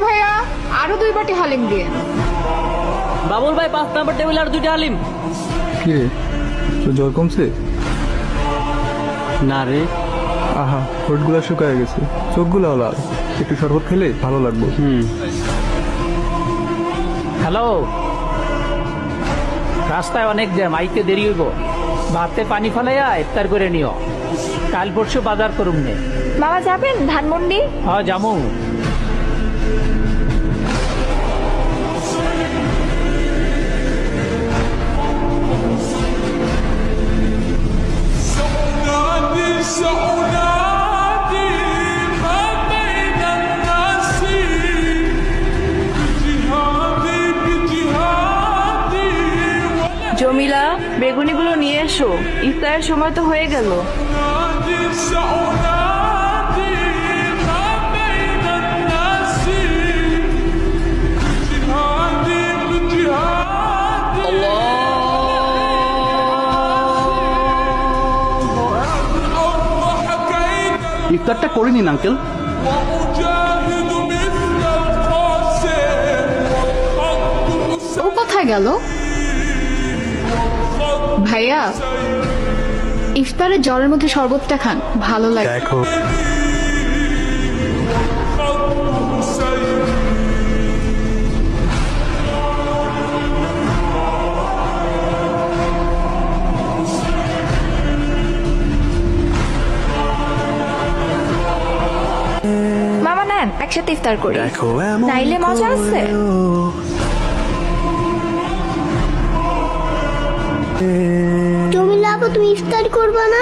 ভাইয়া আরো 2 বাটি হালিম দিয়ে। বাবুল ভাই 5 নম্বর টেবিল আর 2টা হালিম। কি রে, তোর জ্বর কমছে? না রে। আহা, ঠোঁটগুলা শুকায় গেছে, চোখগুলাও লাল। একটু শরবত খেলে ভালো লাগবে। হ্যালো, রাস্তায় অনেক জ্যাম, আইতে দেরি হইব। ভাতে পানি ফলাইয়া ইফতার করে নিও। কাল পরশু বাজার করুম নে। বাবা যাবেন ধানমন্ডি? হ্যাঁ জামু। জমিলা, বেগুনিগুলো নিয়ে এসো, ইফতারের সময় তো হয়ে গেল। ইফতারটা করে নিন আঙ্কেল। ও কোথায় গেল? ভাইয়া ইফতারে জ্বরের মধ্যে শরবতটা খান, ভালো লাগে। দেখো, মামা নেন, একসাথে ইফতার করি। নাইলে মজা আছে। জমিলা আপু, তুমি ইফতার করবা না?